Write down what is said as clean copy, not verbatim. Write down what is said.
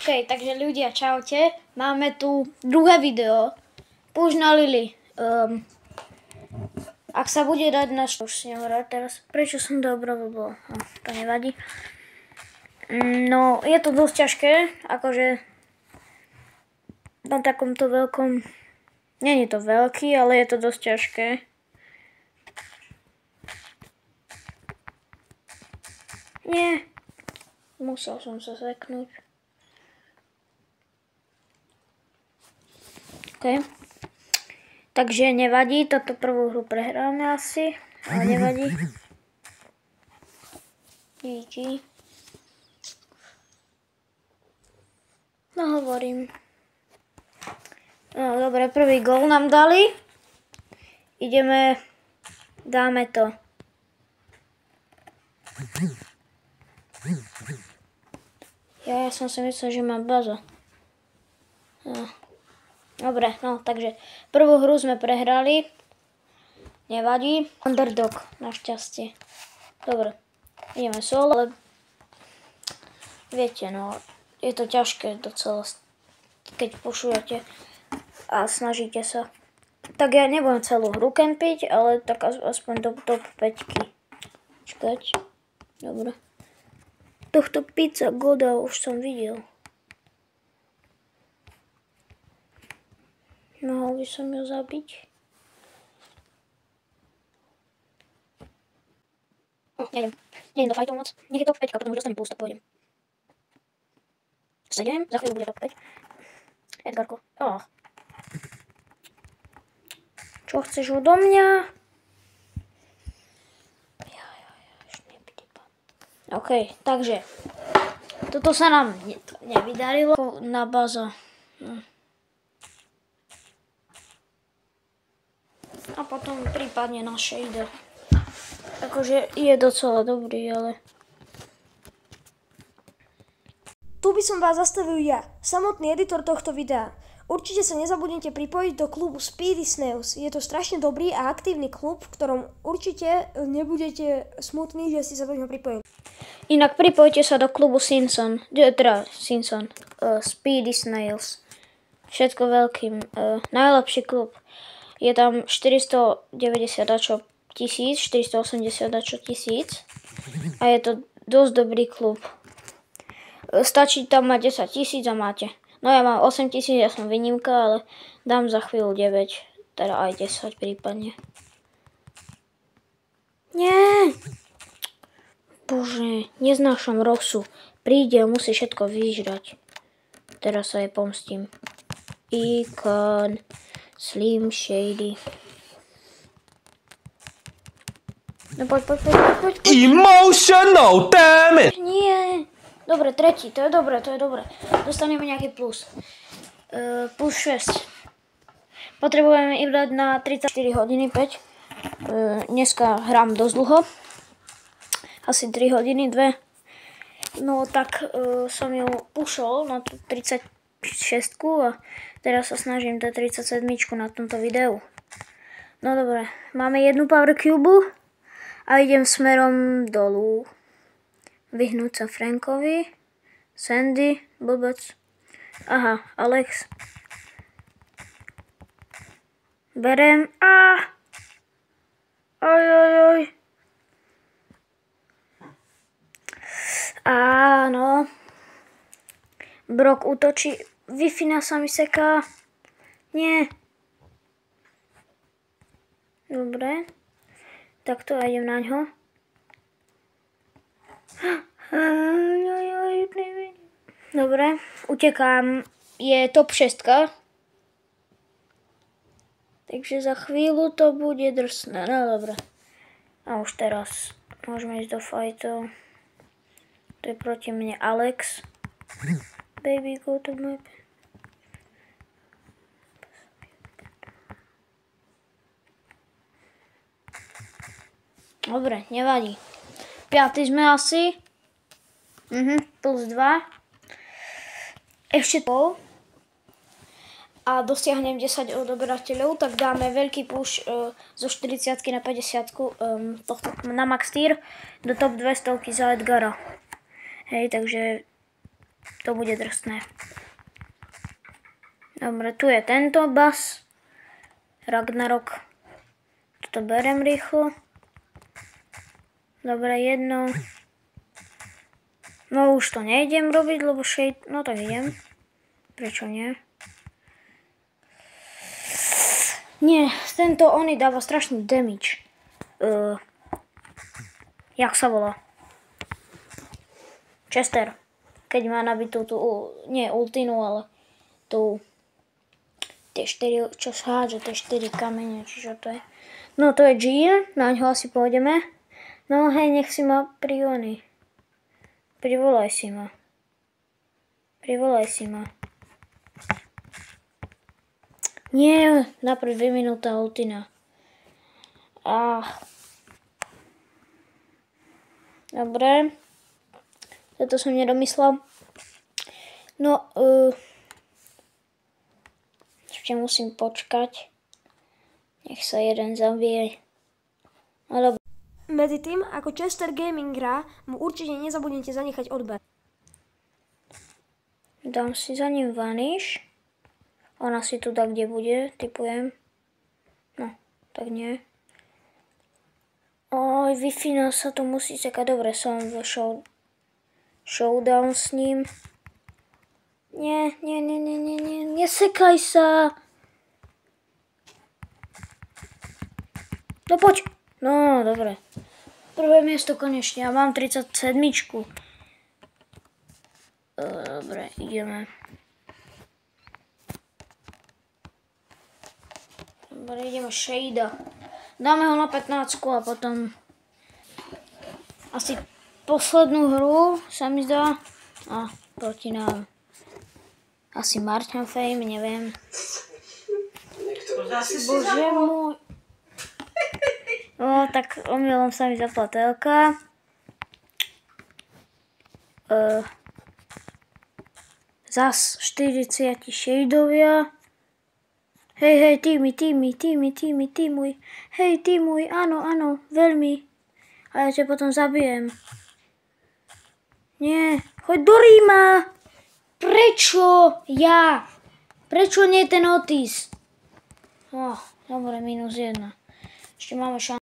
OK, takže ľudia, čaute. Máme tu druhé video. Push na Lily. Ak sa bude dať na už si nehovorím teraz. Prečo som dobro bol? To nevadí. No, je to dosť ťažké. Akože na takomto veľkom... Nie je to veľký, ale je to dosť ťažké. Nie. Musel som sa seknúť. OK. Takže nevadí, toto prvú hru prehráme asi, ale nevadí. GG. No hovorím. No dobre, prvý gól nám dali. Ideme, dáme to. Ja som si myslel, že mám baza. No. Dobre, no takže prvú hru sme prehrali. Nevadí. Underdog, našťastie. Dobre, ideme solo, ale viete, no, je to ťažké docela, keď pušujete a snažíte sa. Tak ja nebudem celú hru kempiť, ale tak aspoň do top 5-ky. Čakať. Dobre. Tohto pizza goda už som videl. Mohol by som ju zabiť. Nejdem do fightov moc. Nech je top 5, potom už dostanem plus, tak pôjdem. 7, za chvíľu bude top 5. Edgarko. Čo chceš odo mňa? OK, takže toto sa nám nevydarilo na baza. A potom prípadne na shader. Akože je docela dobrý, ale... Tu by som vás zastavil ja, samotný editor tohto videa. Určite sa nezabudnite pripojiť do klubu Speedy Snails. Je to strašne dobrý a aktívny klub, v ktorom určite nebudete smutní, že ste sa do neho pripojili. Inak pripojte sa do klubu Simpson. Speedy Snails. Všetko veľkým. Najlepší klub. Je tam 490 dačo 1000, 480 dačo 1000 a je to dosť dobrý klub. Stačí tam mať 10 000 a máte. No ja mám 8 000, ja som výnimka, ale dám za chvíľu 9, teda aj 10 prípadne. Nie! Bože, neznášam Roxu. Príde a musí všetko vyžrať. Teraz sa jej pomstím. Icon... Slim Shady. No poď. Emotional, damn it! Nie. Dobre, tretí, to je dobré. Dostaneme nejaký plus. Plus 6. Potrebujeme im dať na 34 hodiny 5. Dneska hrám dosť dlho. Asi 3 hodiny, 2. No tak som ju pušol na tú 36 a teraz sa snažím dať 37 na tomto videu. No dobre, máme jednu power cube a idem smerom dolu. Vyhnúť sa Frankovi. Sandy, blbec. Aha, Alex. Berem. Oj. Áno. Brock útočí. Wi-Fi sa mi seká. Nie. Dobre. Takto a idem na ňo. Dobre. Utekám. Je top 6. Takže za chvíľu to bude drsné. No dobre. A už teraz môžeme ísť do fightov. To je proti mne Alex. Baby, go to my... Dobre, nevadí. 5. sme asi. Plus 2. Ešte pol. A dosiahnem 10 odoberateľov, tak dáme veľký push zo 40 na 50 na max tier do top 200 za Edgara. Hej, takže To bude drsné. Dobre, tu je tento bas. Ragnarok. Toto berem rýchlo. Dobre, jedno. No už to nejdem robiť, lebo shade... No tak idem. Prečo nie? Nie, tento Oni dáva strašný damage. Jak sa volá? Chester. Keď má nabitú tú... Nie ultinu, ale tú... Tie 4, čo sa hádže, tie 4 kamene, čiže to je. No to je Jill, na ňo asi pôjdeme. No hej, nech si ma privolaj. Privolaj si ma. Privolaj si ma. Nie, najprv 2 minúta ultina. Dobre. Toto som nedomyslel. No, ešte musím počkať. Nech sa jeden zabije. Ale... Medzi tým, ako Chester Gaming hrá, mu určite nezabudnite zanechať odber. Dám si za ním vanish. Ona si tu dá, kde bude, typujem. No, tak nie. Oj, Wi-Fi sa tu musí sekať. Dobre, som v showdown s ním. Nie, nesekaj sa. No poď. No, dobre. Prvé miesto konečne. Ja mám 37. Dobre, ideme. Dobre, ideme Shada. Dáme ho na 15 a potom asi poslednú hru sa mi zdá. Proti nám. Asi Martin Fame, neviem. Bože môj. No, tak omylom sa mi zapla telka. Zas 40 shadeovia. Hej, tímuj. Hej, tímuj, áno, veľmi. A ja ťa potom zabijem. Nie, choď do Ríma. Prečo ja? Prečo nie ten Otis? Dobre, -1. Ešte máme šancu.